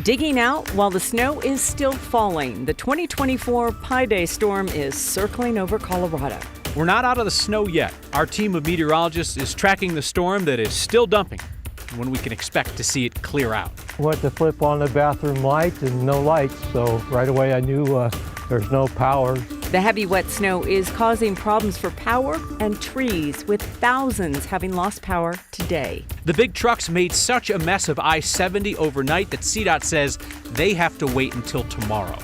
Digging out while the snow is still falling. The 2024 Pi Day storm is circling over Colorado. We're not out of the snow yet. Our team of meteorologists is tracking the storm that is still dumping and when we can expect to see it clear out. Went to flip on the bathroom light and no lights, so right away I knew there's no power. The heavy wet snow is causing problems for power and trees, with thousands having lost power today. The big trucks made such a mess of I-70 overnight that CDOT says they have to wait until tomorrow.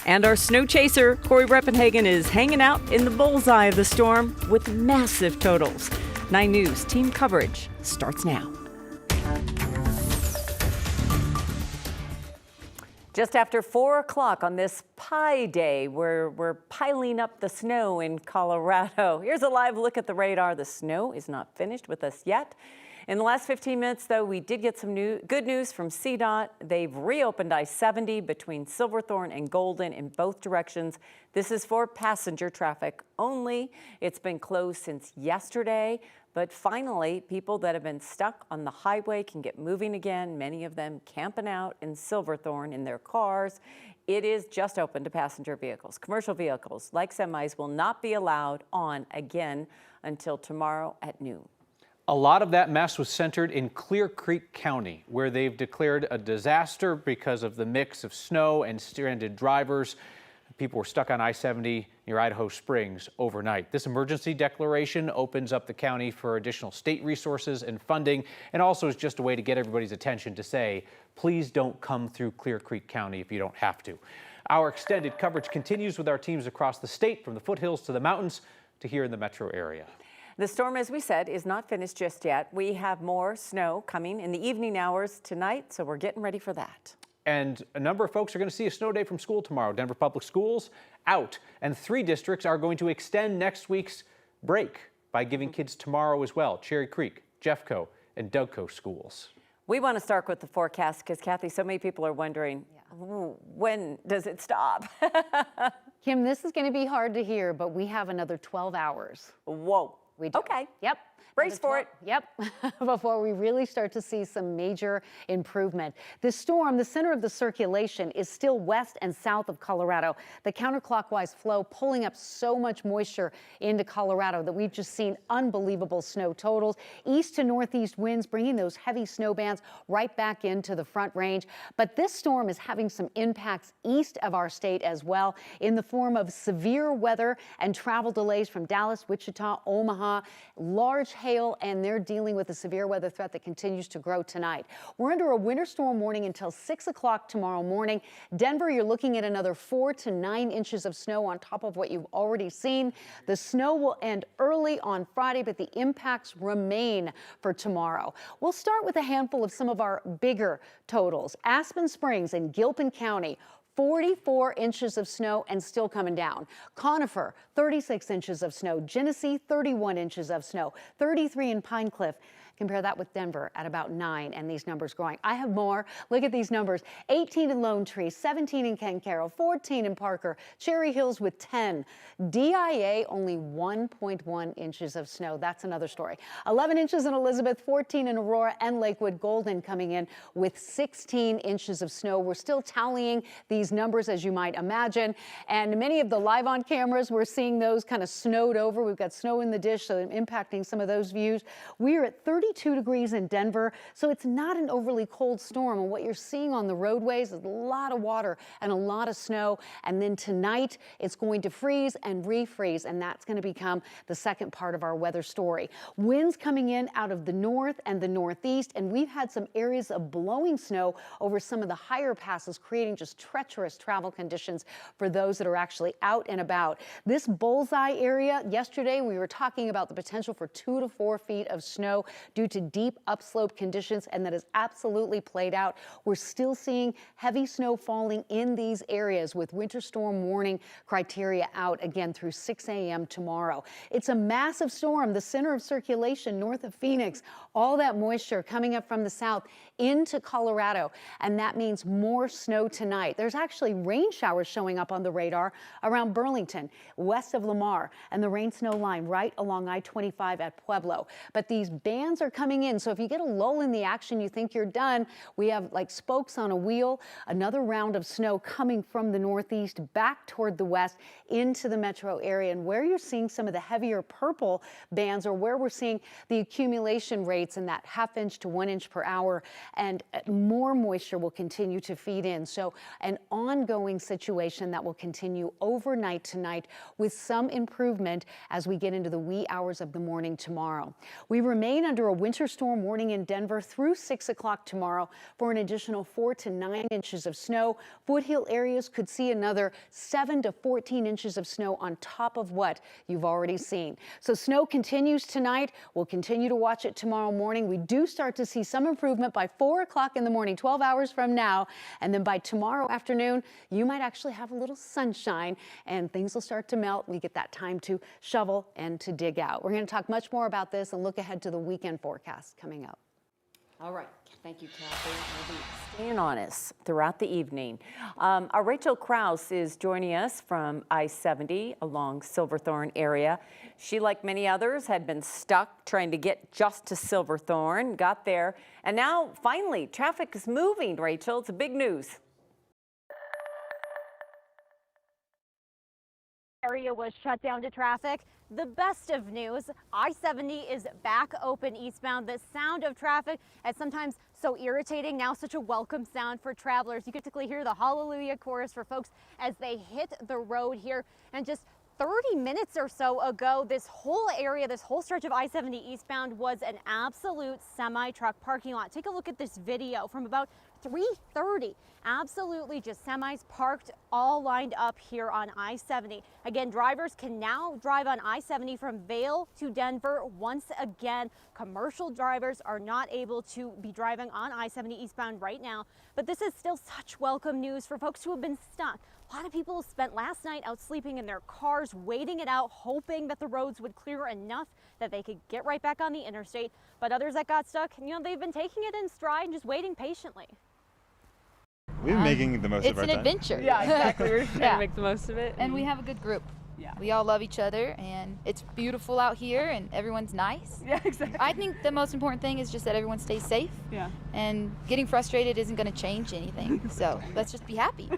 And our snow chaser, Corey Reppenhagen, is hanging out in the bullseye of the storm with massive totals. 9 News team coverage starts now. Just after 4 o'clock on this Pi Day, we're piling up the snow in Colorado. Here's a live look at the radar. The snow is not finished with us yet. In the last 15 minutes, though, we did get some good news from CDOT. They've reopened I-70 between Silverthorne and Golden in both directions. This is for passenger traffic only. It's been closed since yesterday. But finally, people that have been stuck on the highway can get moving again, many of them camping out in Silverthorne in their cars. It is just open to passenger vehicles. Commercial vehicles, like semis, will not be allowed on again until tomorrow at noon. A lot of that mess was centered in Clear Creek County, where they've declared a disaster because of the mix of snow and stranded drivers. People were stuck on I-70 near Idaho Springs overnight. This emergency declaration opens up the county for additional state resources and funding, and also is just a way to get everybody's attention to say, please don't come through Clear Creek County if you don't have to. Our extended coverage continues with our teams across the state, from the foothills to the mountains to here in the metro area. The storm, as we said, is not finished just yet. We have more snow coming in the evening hours tonight, so we're getting ready for that. And a number of folks are going to see a snow day from school tomorrow. Denver Public Schools out, and 3 districts are going to extend next week's break by giving kids tomorrow as well. Cherry Creek, Jeffco, and Dougco schools. We want to start with the forecast because, Kathy, so many people are wondering, when does it stop? Kim, this is going to be hard to hear, but we have another 12 hours. Whoa. We do. Okay. Yep. Brace for it. Yep. Before we really start to see some major improvement. This storm, the center of the circulation, is still west and south of Colorado. The counterclockwise flow pulling up so much moisture into Colorado that we've just seen unbelievable snow totals. East to northeast winds bringing those heavy snow bands right back into the Front Range. But this storm is having some impacts east of our state as well, in the form of severe weather and travel delays from Dallas, Wichita, Omaha, large hail, and they're dealing with a severe weather threat that continues to grow tonight. We're under a winter storm warning until 6 o'clock tomorrow morning. Denver, you're looking at another 4 to 9 inches of snow on top of what you've already seen. The snow will end early on Friday, but the impacts remain for tomorrow. We'll start with a handful of some of our bigger totals. Aspen Springs in Gilpin County, 44 inches of snow and still coming down. Conifer, 36 inches of snow. Genesee, 31 inches of snow. 33 in Pine Cliff. Compare that with Denver at about 9, and these numbers growing. I have more. Look at these numbers. 18 in Lone Tree, 17 in Ken Carroll, 14 in Parker, Cherry Hills with 10. DIA, only 1.1 inches of snow. That's another story. 11 inches in Elizabeth, 14 in Aurora, and Lakewood. Golden coming in with 16 inches of snow. We're still tallying these numbers, as you might imagine, and many of the live on cameras, we're seeing those kind of snowed over. We've got snow in the dish, so impacting some of those views. We are at 32 degrees in Denver, so it's not an overly cold storm. And what you're seeing on the roadways is a lot of water and a lot of snow. And then tonight, it's going to freeze and refreeze, and that's going to become the second part of our weather story. Winds coming in out of the north and the northeast, and we've had some areas of blowing snow over some of the higher passes, creating just treacherous travel conditions for those that are actually out and about. This bullseye area, yesterday we were talking about the potential for 2 to 4 feet of snow due to deep upslope conditions, and that has absolutely played out. We're still seeing heavy snow falling in these areas with winter storm warning criteria out again through 6 a.m. tomorrow. It's a massive storm, the center of circulation north of Phoenix, all that moisture coming up from the south into Colorado, and that means more snow tonight. There's actually rain showers showing up on the radar around Burlington, west of Lamar, and the rain snow line right along I-25 at Pueblo. But these bands are coming in. So if you get a lull in the action, you think you're done, we have like spokes on a wheel, another round of snow coming from the northeast back toward the west into the metro area. And where you're seeing some of the heavier purple bands or where we're seeing the accumulation rates in that 1/2 inch to 1 inch per hour, and more moisture will continue to feed in. So an ongoing situation that will continue overnight tonight with some improvement as we get into the wee hours of the morning tomorrow. We remain under a winter storm warning in Denver through 6 o'clock tomorrow for an additional 4 to 9 inches of snow. Foothill areas could see another 7 to 14 inches of snow on top of what you've already seen. So snow continues tonight. We'll continue to watch it tomorrow morning. We do start to see some improvement by 4 o'clock in the morning, 12 hours from now. And then by tomorrow afternoon, you might actually have a little sunshine and things will start to melt. We get that time to shovel and to dig out. We're going to talk much more about this and look ahead to the weekend forecast coming up. All right. Thank you, Kathy. We'll be staying on us throughout the evening. Our Rachel Krause is joining us from I-70 along Silverthorne area. She, like many others, had been stuck trying to get just to Silverthorne, got there, and now finally traffic is moving, Rachel. It's a big news. Area was shut down to traffic. The best of news, I-70 is back open eastbound. The sound of traffic is sometimes so irritating, now such a welcome sound for travelers. You can typically hear the hallelujah chorus for folks as they hit the road here. And just 30 minutes or so ago, this whole area, this whole stretch of I-70 eastbound was an absolute semi-truck parking lot. Take a look at this video from about 3:30. Absolutely just semis parked, all lined up here on I-70. Again, drivers can now drive on I-70 from Vail to Denver. Once again, commercial drivers are not able to be driving on I-70 eastbound right now, but this is still such welcome news for folks who have been stuck. A lot of people spent last night out sleeping in their cars, waiting it out, hoping that the roads would clear enough that they could get right back on the interstate. But others that got stuck, you know, they've been taking it in stride and just waiting patiently. We've been making the most of our It's an time. adventure. Yeah, exactly. We're trying Yeah. to make the most of it. And we have a good group. Yeah. We all love each other, and it's beautiful out here, and everyone's nice. Yeah, exactly. I think the most important thing is just that everyone stays safe. Yeah. And getting frustrated isn't going to change anything. So let's just be happy.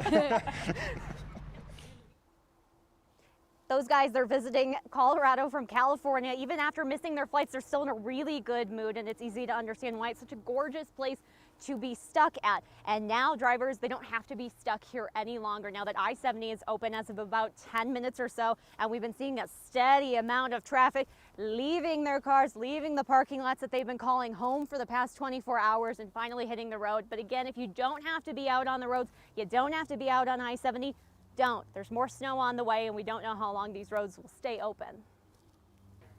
Those guys, they're visiting Colorado from California. Even after missing their flights, they're still in a really good mood, and it's easy to understand why it's such a gorgeous place to be stuck at. And now drivers, they don't have to be stuck here any longer now that I-70 is open as of about 10 minutes or so. And we've been seeing a steady amount of traffic leaving their cars, leaving the parking lots that they've been calling home for the past 24 hours and finally hitting the road. But again, if you don't have to be out on the roads, you don't have to be out on I-70, don't. There's more snow on the way, and we don't know how long these roads will stay open.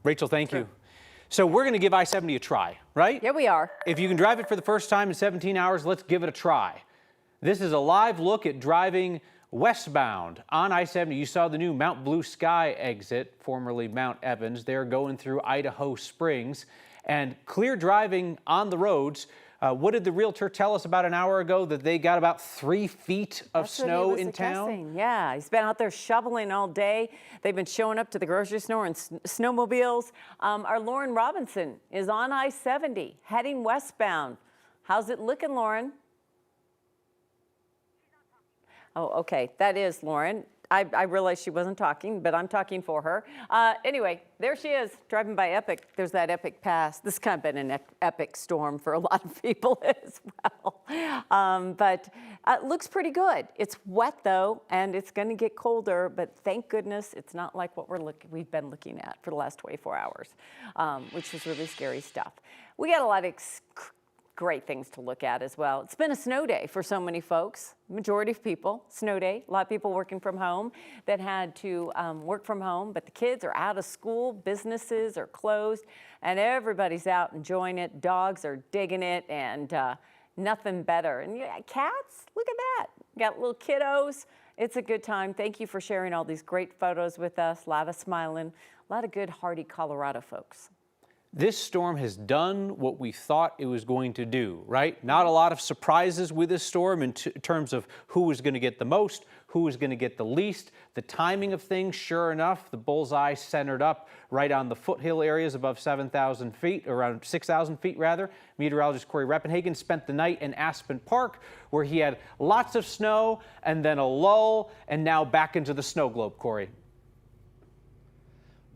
Rachel, thank you. So we're going to give I-70 a try, right? Here we are. If you can drive it for the first time in 17 hours, let's give it a try. This is a live look at driving westbound on I-70. You saw the new Mount Blue Sky exit, formerly Mount Evans. They're going through Idaho Springs and clear driving on the roads. What did the realtor tell us about an hour ago? That they got about 3 feet of That's what he snow was in town? guessing. Yeah, he's been out there shoveling all day. They've been showing up to the grocery store in snowmobiles. Our Lauren Robinson is on I-70, heading westbound. How's it looking, Lauren? Oh, okay, that is Lauren. I realized she wasn't talking, but I'm talking for her. Anyway, there she is, driving by Epic. There's that Epic Pass. This has kind of been an epic storm for a lot of people as well. But it looks pretty good. It's wet, though, and it's going to get colder, but thank goodness it's not like what we've been looking at for the last 24 hours, which is really scary stuff. We got a lot of great things to look at as well. It's been a snow day for so many folks. Majority of people, snow day. A lot of people working from home that had to work from home, but the kids are out of school, businesses are closed, and everybody's out enjoying it. Dogs are digging it, and nothing better. And cats, look at that. Got little kiddos. It's a good time. Thank you for sharing all these great photos with us. A lot of smiling, a lot of good, hearty Colorado folks. This storm has done what we thought it was going to do, right? Not a lot of surprises with this storm in terms of who was going to get the most, who was going to get the least. The timing of things, sure enough, the bullseye centered up right on the foothill areas above 7,000 feet, around 6,000 feet rather. Meteorologist Corey Reppenhagen spent the night in Aspen Park, where he had lots of snow and then a lull, and now back into the snow globe, Corey.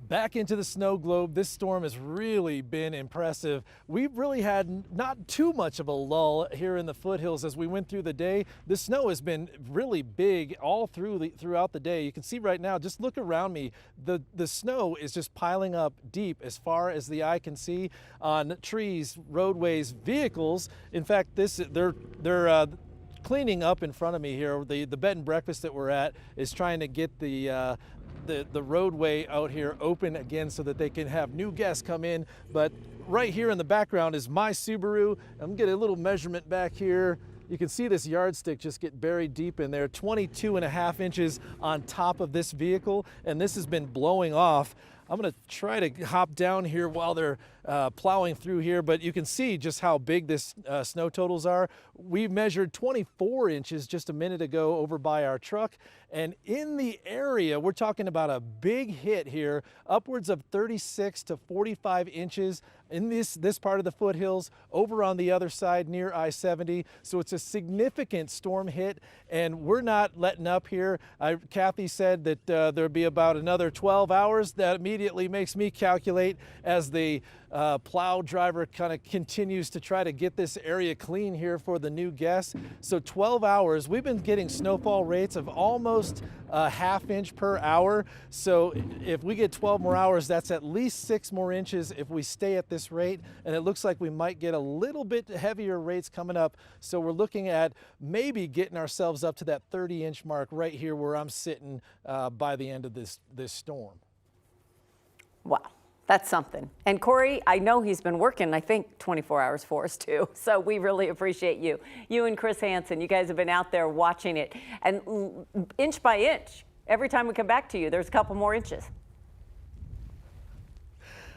Back into the snow globe. This storm has really been impressive. We've really had not too much of a lull here in the foothills as we went through the day. The snow has been really big all throughout the day. You can see right now, just look around me, the snow is just piling up deep as far as the eye can see on trees, roadways, vehicles. In fact, they're cleaning up in front of me here. The bed and breakfast that we're at is trying to get the roadway out here open again so that they can have new guests come in. But right here in the background is my Subaru. I'm gonna get a little measurement back here. You can see this yardstick just get buried deep in there, 22.5 inches on top of this vehicle, and this has been blowing off. I'm gonna try to hop down here while they're plowing through here, but you can see just how big this snow totals are. We measured 24 inches just a minute ago over by our truck, and in the area, we're talking about a big hit here, upwards of 36 to 45 inches in this part of the foothills, over on the other side near I-70. So it's a significant storm hit, and we're not letting up here. Kathy said that there'll be about another 12 hours. That immediately makes me calculate as the plow driver kind of continues to try to get this area clean here for the new guests. So 12 hours, we've been getting snowfall rates of almost a ½ inch per hour. So if we get 12 more hours, that's at least 6 more inches if we stay at this rate. And it looks like we might get a little bit heavier rates coming up. So we're looking at maybe getting ourselves up to that 30-inch mark right here where I'm sitting by the end of this storm. Wow. That's something. And Corey, I know he's been working, I think, 24 hours for us too. So we really appreciate you. You and Chris Hansen, you guys have been out there watching it. And inch by inch, every time we come back to you, there's a couple more inches.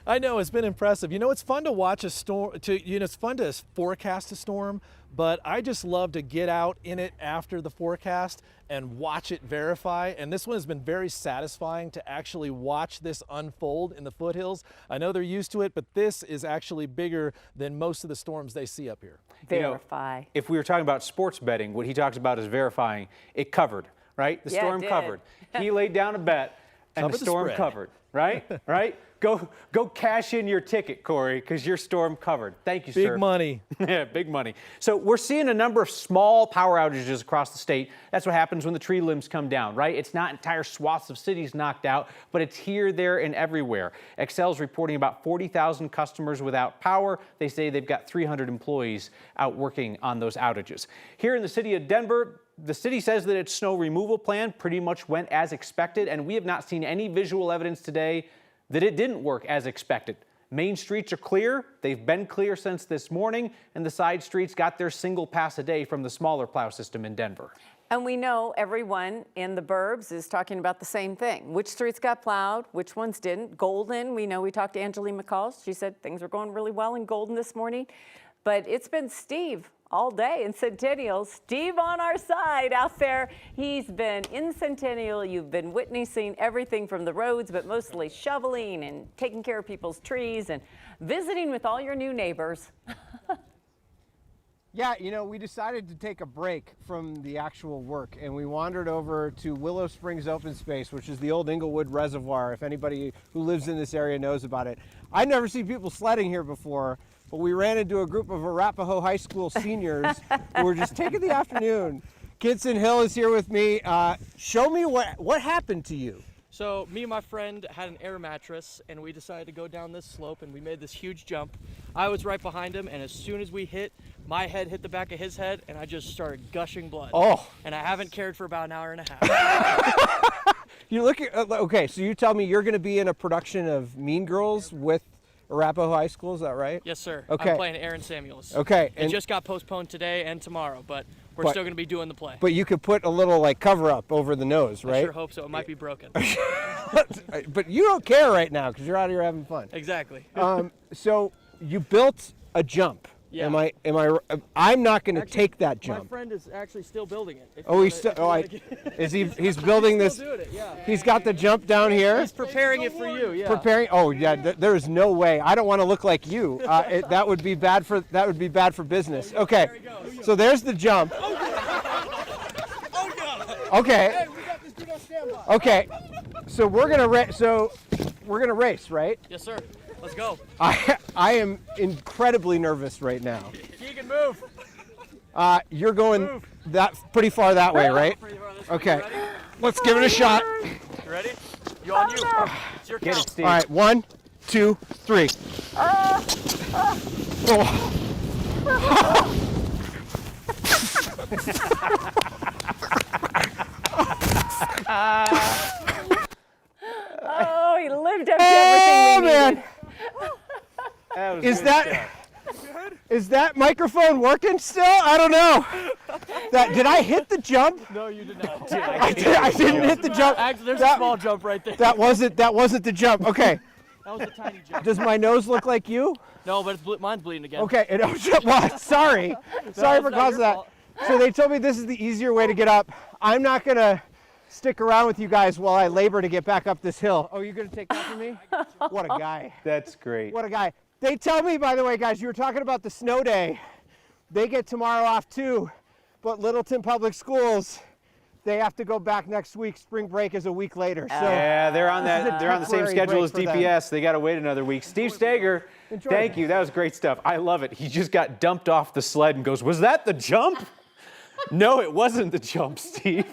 I know, it's been impressive. You know, it's fun to watch a storm, it's fun to forecast a storm, but I just love to get out in it after the forecast and watch it verify. And this one has been very satisfying to actually watch this unfold in the foothills. I know they're used to it, but this is actually bigger than most of the storms they see up here. Verify. You know, if we were talking about sports betting, what he talks about is verifying. It covered, right? The storm covered. He laid down a bet and the storm covered, right? Right? Go cash in your ticket, Corey, because your storm covered. Thank you, sir. Big money. Yeah, big money. So we're seeing a number of small power outages across the state. That's what happens when the tree limbs come down, right? It's not entire swaths of cities knocked out, but it's here, there, and everywhere. Xcel's reporting about 40,000 customers without power. They say they've got 300 employees out working on those outages. Here in the city of Denver, the city says that its snow removal plan pretty much went as expected, and we have not seen any visual evidence today that it didn't work as expected. Main streets are clear. They've been clear since this morning, and the side streets got their single pass a day from the smaller plow system in Denver. And we know everyone in the burbs is talking about the same thing. Which streets got plowed, which ones didn't. Golden, we know we talked to Angeline McCall. She said things were going really well in Golden this morning. But it's been Steve all day in Centennial. Steve on our side out there. He's been in Centennial. You've been witnessing everything from the roads, but mostly shoveling and taking care of people's trees and visiting with all your new neighbors. Yeah, you know, we decided to take a break from the actual work, and we wandered over to Willow Springs Open Space, which is the old Inglewood Reservoir, if anybody who lives in this area knows about it. I'd never seen people sledding here before, but we ran into a group of Arapahoe High School seniors who were just taking the afternoon. Kitson Hill is here with me. Show me what happened to you. So me and my friend had an air mattress, and we decided to go down this slope, and we made this huge jump. I was right behind him, and as soon as we hit, my head hit the back of his head, and I just started gushing blood. Oh. And I haven't cared for about an hour and a half. You look at, okay, so you tell me you're going to be in a production of Mean Girls with Arapahoe High School, is that right? Yes, sir. Okay. I'm playing Aaron Samuels. Okay. It just got postponed today and tomorrow, but we're still going to be doing the play. But you could put a little like cover up over the nose, right? I sure hope so. It might be broken. But you don't care right now because you're out here having fun. Exactly. So you built a jump. Yeah. I'm not going to take that jump. My friend is actually still building it. He's building this. Still doing it, yeah. He's got the jump down here. He's preparing it for you. Yeah. Preparing. Oh yeah. There is no way. I don't want to look like you. That would be bad for business. Okay. So there's the jump. Okay. Hey, we got this dude on standby. Okay. So we're gonna race, right? Yes, sir. Let's go. I am incredibly nervous right now. Keegan, move. You're going pretty far that way, right? Okay. Let's give it a shot. You ready? You on you. It's your Get count. it, Steve. All right. 1, 2, 3. Oh, he lived up to everything we needed. That was Is good that stuff. is that microphone working still? I don't know. Did I hit the jump? No, you did not. I didn't hit the jump. Actually, there's a small jump right there. That wasn't the jump. Okay. That was a tiny jump. Does my nose look like you? No, but mine's bleeding again. Okay. Well, sorry. Sorry for it's not causing your that. fault. So they told me this is the easier way to get up. I'm not gonna stick around with you guys while I labor to get back up this hill. Oh, you're gonna take that from me? What a guy. That's great. What a guy. They tell me, by the way, guys, you were talking about the snow day. They get tomorrow off too, but Littleton Public Schools, they have to go back next week. Spring break is a week later. So Yeah, they're on that. They're on the same temporary schedule break as for them. DPS. They got to wait another week. Steve Stager, thank you. That was great stuff. I love it. He just got dumped off the sled and goes, "Was that the jump?" No, it wasn't the jump, Steve.